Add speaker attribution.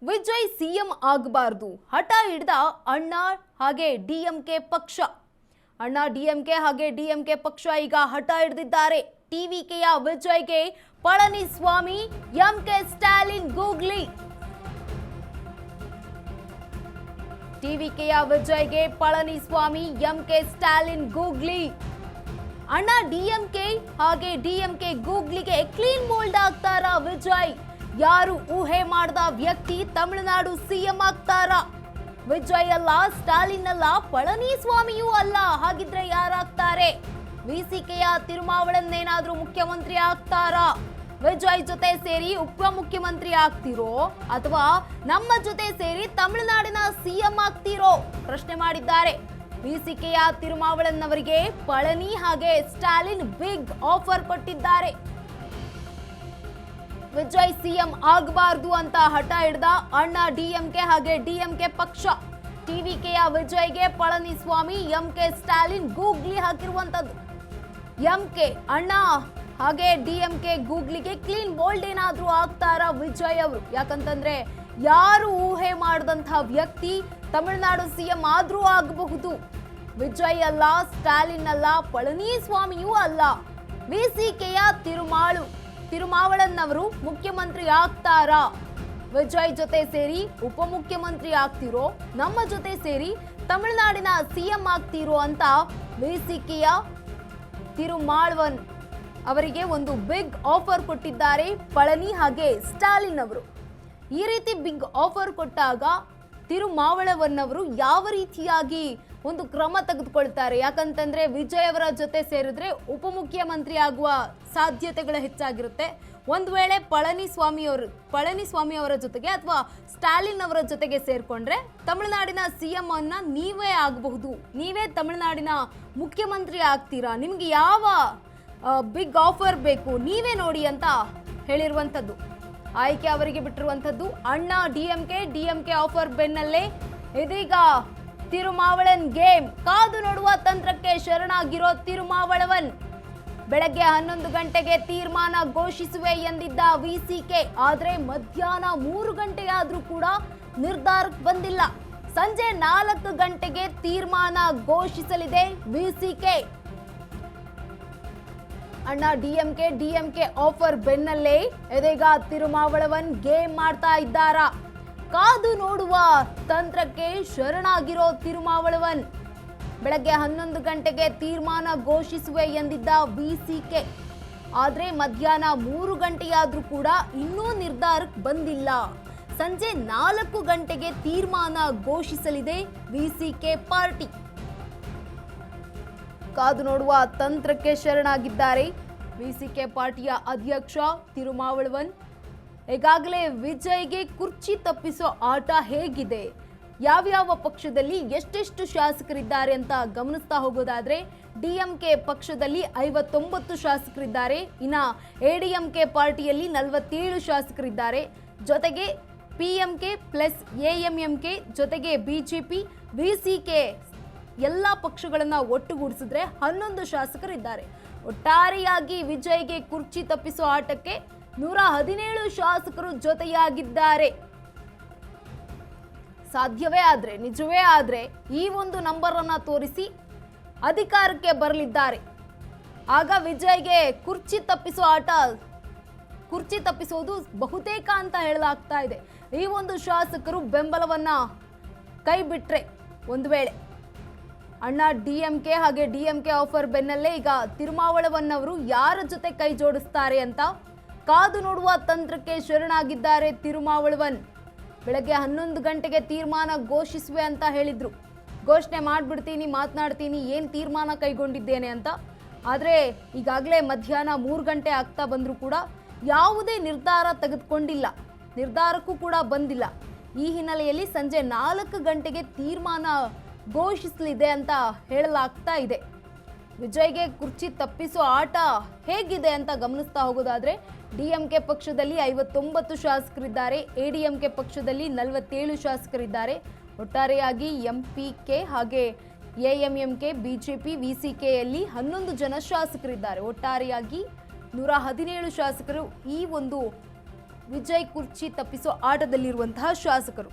Speaker 1: Vijay CM ಆಗಬಾರದು ಹಠ ಹಿಡಿದ ಅಣ್ಣಾ ಹಾಗೆ ಡಿಎಂಕೆ ಪಕ್ಷ. ಅಣ್ಣಾ ಡಿಎಂಕೆ ಹಾಗೆ ಡಿಎಂಕೆ ಪಕ್ಷ ಈಗ ಹಠ ಹಿಡಿದಿದ್ದಾರೆ. ಟಿವಿಕೆಯ ವಿಜಯ್ಗೆ ಪಳನಿಸ್ವಾಮಿ, ಎಂಕೆ ಸ್ಟಾಲಿನ್ ಗೂಗ್ಲಿ. ಟಿವಿಕೆಯ ವಿಜಯ್ಗೆ Palaniswami, MK Stalin googly. Anna DMK ಹಾಗೆ ಡಿಎಂಕೆ ಗೂಗ್ಲಿಗೆ ಕ್ಲೀನ್ ಬೋಲ್ಡ್ ಆಗ್ತಾರಾ ವಿಜಯ್? ಯಾರು ಊಹೆ ಮಾಡದ ವ್ಯಕ್ತಿ ತಮಿಳುನಾಡು ಸಿಎಂ ಆಗ್ತಾರಾ? ವಿಜಯ್ ಅಲ್ಲ, ಸ್ಟಾಲಿನ್ ಅಲ್ಲ, ಪಳನಿಸ್ವಾಮಿಯೂ ಅಲ್ಲ. ಹಾಗಿದ್ರೆ ಯಾರಾಗ್ತಾರೆ? ವಿಸಿಕೆಯ ತಿರುಮಾವಳನ್ನೇನಾದ್ರೂ ಮುಖ್ಯಮಂತ್ರಿ ಆಗ್ತಾರಾ? ವಿಜಯ್ ಜೊತೆ ಸೇರಿ ಉಪಮುಖ್ಯಮಂತ್ರಿ ಆಗ್ತಿರೋ ಅಥವಾ ನಮ್ಮ ಜೊತೆ ಸೇರಿ ತಮಿಳುನಾಡಿನ ಸಿಎಂ ಆಗ್ತಿರೋ ಪ್ರಶ್ನೆ ಮಾಡಿದ್ದಾರೆ. ವಿಸಿಕೆಯ ತಿರುಮಾವಳನ್ ಅವರಿಗೆ ಪಳನಿ ಹಾಗೆ ಸ್ಟಾಲಿನ್ ಬಿಗ್ ಆಫರ್ ಕೊಟ್ಟಿದ್ದಾರೆ. ವಿಜಯ್ ಸಿಎಂ ಆಗಬಾರದು ಅಂತ ಹಠ ಹಿಡಿದ ಅಣ್ಣಾ ಡಿಎಂಕೆ ಹಾಗೆ ಡಿಎಂಕೆ ಪಕ್ಷ. ಟಿವಿಕೆಯ ವಿಜಯ್ಗೆ ಪಳನಿಸ್ವಾಮಿ, ಎಂಕೆ ಸ್ಟಾಲಿನ್ ಗೂಗ್ಲಿ ಹಾಕಿರುವಂತದ್ದು. ಎಂಕೆ ಅಣ್ಣಾ ಹಾಗೆ ಡಿಎಂಕೆ ಗೂಗ್ಲಿಗೆ ಕ್ಲೀನ್ ಬೋಲ್ಡ್ ಏನಾದ್ರೂ ಆಗ್ತಾರಾ ವಿಜಯ್ ಅವರು? ಯಾಕಂತಂದ್ರೆ ಯಾರು ಊಹೆ ಮಾಡದಂತಹ ವ್ಯಕ್ತಿ ತಮಿಳುನಾಡು ಸಿಎಂ ಆದ್ರೂ ಆಗಬಹುದು. ವಿಜಯ್ ಅಲ್ಲ, ಸ್ಟಾಲಿನ್ ಅಲ್ಲ, ಪಳನಿಸ್ವಾಮಿಯೂ ಅಲ್ಲ. ವಿಸಿಕೆಯ ತಿರುಮಾವಳನ್ ಅವರು ಮುಖ್ಯಮಂತ್ರಿ ಆಗ್ತಾರಾ? ವಿಜಯ್ ಜೊತೆ ಸೇರಿ ಉಪಮುಖ್ಯಮಂತ್ರಿ ಆಗ್ತಿರೋ, ನಮ್ಮ ಜೊತೆ ಸೇರಿ ತಮಿಳುನಾಡಿನ ಸಿಎಂ ಆಗ್ತಿರೋ ಅಂತ ವಿಸಿಕೆಯ ತಿರುಮಾವಳನ್ ಅವರಿಗೆ ಒಂದು ಬಿಗ್ ಆಫರ್ ಕೊಟ್ಟಿದ್ದಾರೆ ಪಳನಿ ಹಾಗೆ ಸ್ಟಾಲಿನ್ ಅವರು. ಈ ರೀತಿ ಬಿಗ್ ಆಫರ್ ಕೊಟ್ಟಾಗ ತಿರುಮಾವಳವನ್ ಅವರು ಯಾವ ರೀತಿಯಾಗಿ ಒಂದು ಕ್ರಮ ತೆಗೆದುಕೊಳ್ತಾರೆ? ಯಾಕಂತಂದ್ರೆ ವಿಜಯ್ ಅವರ ಜೊತೆ ಸೇರಿದ್ರೆ ಉಪಮುಖ್ಯಮಂತ್ರಿ ಆಗುವ ಸಾಧ್ಯತೆಗಳು ಹೆಚ್ಚಾಗಿರುತ್ತೆ. ಒಂದು ವೇಳೆ ಪಳನಿಸ್ವಾಮಿ ಅವರ ಜೊತೆಗೆ ಅಥವಾ ಸ್ಟಾಲಿನ್ ಅವರ ಜೊತೆಗೆ ಸೇರ್ಕೊಂಡ್ರೆ ತಮಿಳುನಾಡಿನ ಸಿಎಂ ಅನ್ನ ನೀವೇ ಆಗಬಹುದು, ನೀವೇ ತಮಿಳುನಾಡಿನ ಮುಖ್ಯಮಂತ್ರಿ ಆಗ್ತೀರಾ, ನಿಮ್ಗೆ ಯಾವ ಬಿಗ್ ಆಫರ್ ಬೇಕು ನೀವೇ ನೋಡಿ ಅಂತ ಹೇಳಿರುವಂಥದ್ದು. ಆಯ್ಕೆ ಅವರಿಗೆ ಬಿಟ್ಟಿರುವಂಥದ್ದು. ಅಣ್ಣಾ ಡಿಎಂಕೆ ಆಫರ್ ಬೆನ್ನಲ್ಲೇ ಇದೀಗ ತಿರುಮಾವಳನ್ ಗೇಮ್. ಕಾದು ನೋಡುವ ತಂತ್ರಕ್ಕೆ ಶರಣಾಗಿರೋ ತಿರುಮಾವಳವನ್. ಬೆಳಗ್ಗೆ 11 ಗಂಟೆಗೆ ತೀರ್ಮಾನ ಘೋಷಿಸುವೆ ಎಂದಿದ್ದ ವಿಸಿಕೆ. ಆದ್ರೆ ಮಧ್ಯಾಹ್ನ 3 ಗಂಟೆಯಾದ್ರೂ ಕೂಡ ನಿರ್ಧಾರಕ್ಕೆ ಬಂದಿಲ್ಲ. ಸಂಜೆ 4 ಗಂಟೆಗೆ ತೀರ್ಮಾನ ಘೋಷಿಸಲಿದೆ ವಿಸಿಕೆ. ಅಣ್ಣಾ ಡಿಎಂಕೆ ಆಫರ್ ಬೆನ್ನಲ್ಲೇ ಇದೀಗ ತಿರುಮಾವಳವನ್ ಗೇಮ್ ಮಾಡ್ತಾ ಇದ್ದಾರಾ? ಕಾದು ನೋಡುವ ತಂತ್ರಕ್ಕೆ ಶರಣಾಗಿರೋ ತಿರುಮಾವಳವನ್. ಬೆಳಗ್ಗೆ 11 ಗಂಟೆಗೆ ತೀರ್ಮಾನ ಘೋಷಿಸುವೆ ಎಂದಿದ್ದ ವಿಸಿಕೆ. ಆದ್ರೆ ಮಧ್ಯಾಹ್ನ 3 ಗಂಟೆಯಾದ್ರೂ ಕೂಡ ಇನ್ನೂ ನಿರ್ಧಾರಕ್ಕೆ ಬಂದಿಲ್ಲ. ಸಂಜೆ 4 ಗಂಟೆಗೆ ತೀರ್ಮಾನ ಘೋಷಿಸಲಿದೆ ವಿಸಿಕೆ ಪಾರ್ಟಿ. ಕಾದು ನೋಡುವ ತಂತ್ರಕ್ಕೆ ಶರಣಾಗಿದ್ದಾರೆ ವಿಸಿಕೆ ಪಾರ್ಟಿಯ ಅಧ್ಯಕ್ಷ ತಿರುಮಾವಳವನ್. ಈಗಾಗಲೇ ವಿಜಯ್ಗೆ ಕುರ್ಚಿ ತಪ್ಪಿಸೋ ಆಟ ಹೇಗಿದೆ, ಯಾವ್ಯಾವ ಪಕ್ಷದಲ್ಲಿ ಎಷ್ಟೆಷ್ಟು ಶಾಸಕರಿದ್ದಾರೆ ಅಂತ ಗಮನಿಸ್ತಾ ಹೋಗೋದಾದ್ರೆ ಡಿಎಂಕೆ ಪಕ್ಷದಲ್ಲಿ 59 ಶಾಸಕರಿದ್ದಾರೆ. ಇನ್ನ ಎಡಿಎಂಕೆ ಪಾರ್ಟಿಯಲ್ಲಿ 47 ಶಾಸಕರಿದ್ದಾರೆ. ಜೊತೆಗೆ ಪಿಎಂಕೆ ಪ್ಲಸ್ ಎಎಂಎಂಕೆ ಜೊತೆಗೆ ಬಿಜೆಪಿ, ವಿಸಿಕೆ ಎಲ್ಲ ಪಕ್ಷಗಳನ್ನ ಒಟ್ಟುಗೂಡಿಸಿದ್ರೆ 11 ಶಾಸಕರಿದ್ದಾರೆ. ಒಟ್ಟಾರೆಯಾಗಿ ವಿಜಯ್ಗೆ ಕುರ್ಚಿ ತಪ್ಪಿಸೋ ಆಟಕ್ಕೆ 117 ಶಾಸಕರು ಜೊತೆಯಾಗಿದ್ದಾರೆ. ಸಾಧ್ಯವೇ ಆದ್ರೆ, ನಿಜವೇ ಆದ್ರೆ ಈ ಒಂದು ನಂಬರ್ ಅನ್ನ ತೋರಿಸಿ ಅಧಿಕಾರಕ್ಕೆ ಬರಲಿದ್ದಾರೆ. ಆಗ ವಿಜಯ್ಗೆ ಕುರ್ಚಿ ತಪ್ಪಿಸೋದು ಬಹುತೇಕ ಅಂತ ಹೇಳಲಾಗ್ತಾ ಇದೆ. ಈ ಒಂದು ಶಾಸಕರು ಬೆಂಬಲವನ್ನ ಕೈ ಬಿಟ್ರೆ, ಒಂದು ವೇಳೆ ಅಣ್ಣಾ ಡಿಎಂಕೆ ಹಾಗೆ ಡಿಎಂಕೆ ಆಫರ್ ಬೆನ್ನಲ್ಲೇ ಈಗ ತಿರುಮಾವಳವನ್ ಅವರು ಯಾರ ಜೊತೆ ಕೈ ಜೋಡಿಸ್ತಾರೆ ಅಂತ ಕಾದು ನೋಡುವ ತಂತ್ರಕ್ಕೆ ಶರಣಾಗಿದ್ದಾರೆ ತಿರುಮಾವಳವನ್. ಬೆಳಗ್ಗೆ 11 ಗಂಟೆಗೆ ತೀರ್ಮಾನ ಘೋಷಿಸುವೆ ಅಂತ ಹೇಳಿದ್ರು. ಘೋಷಣೆ ಮಾಡ್ಬಿಡ್ತೀನಿ, ಮಾತನಾಡ್ತೀನಿ, ಏನು ತೀರ್ಮಾನ ಕೈಗೊಂಡಿದ್ದೇನೆ ಅಂತ. ಆದರೆ ಈಗಾಗಲೇ ಮಧ್ಯಾಹ್ನ 3 ಗಂಟೆ ಆಗ್ತಾ ಬಂದರೂ ಕೂಡ ಯಾವುದೇ ನಿರ್ಧಾರ ತೆಗೆದುಕೊಂಡಿಲ್ಲ, ನಿರ್ಧಾರಕ್ಕೂ ಕೂಡ ಬಂದಿಲ್ಲ. ಈ ಹಿನ್ನೆಲೆಯಲ್ಲಿ ಸಂಜೆ 4 ಗಂಟೆಗೆ ತೀರ್ಮಾನ ಘೋಷಿಸಲಿದೆ ಅಂತ ಹೇಳಲಾಗ್ತಾ ಇದೆ. ವಿಜಯ್ಗೆ ಕುರ್ಚಿ ತಪ್ಪಿಸೋ ಆಟ ಹೇಗಿದೆ ಅಂತ ಗಮನಿಸ್ತಾ ಹೋಗೋದಾದ್ರೆ ಡಿಎಂಕೆ ಪಕ್ಷದಲ್ಲಿ 59 ಶಾಸಕರಿದ್ದಾರೆ, ಎಡಿಎಂಕೆ ಪಕ್ಷದಲ್ಲಿ 47 ಶಾಸಕರಿದ್ದಾರೆ. ಒಟ್ಟಾರೆಯಾಗಿ ಎಂಪಿಕೆ ಹಾಗೆ ಎಎಂಎಂಕೆ, ಬಿಜೆಪಿ, ವಿಸಿಕೆಯಲ್ಲಿ 11 ಜನ ಶಾಸಕರಿದ್ದಾರೆ. ಒಟ್ಟಾರೆಯಾಗಿ 117 ಶಾಸಕರು ಈ ಒಂದು ವಿಜಯ್ ಕುರ್ಚಿ ತಪ್ಪಿಸೋ ಆಟದಲ್ಲಿರುವಂತಹ ಶಾಸಕರು.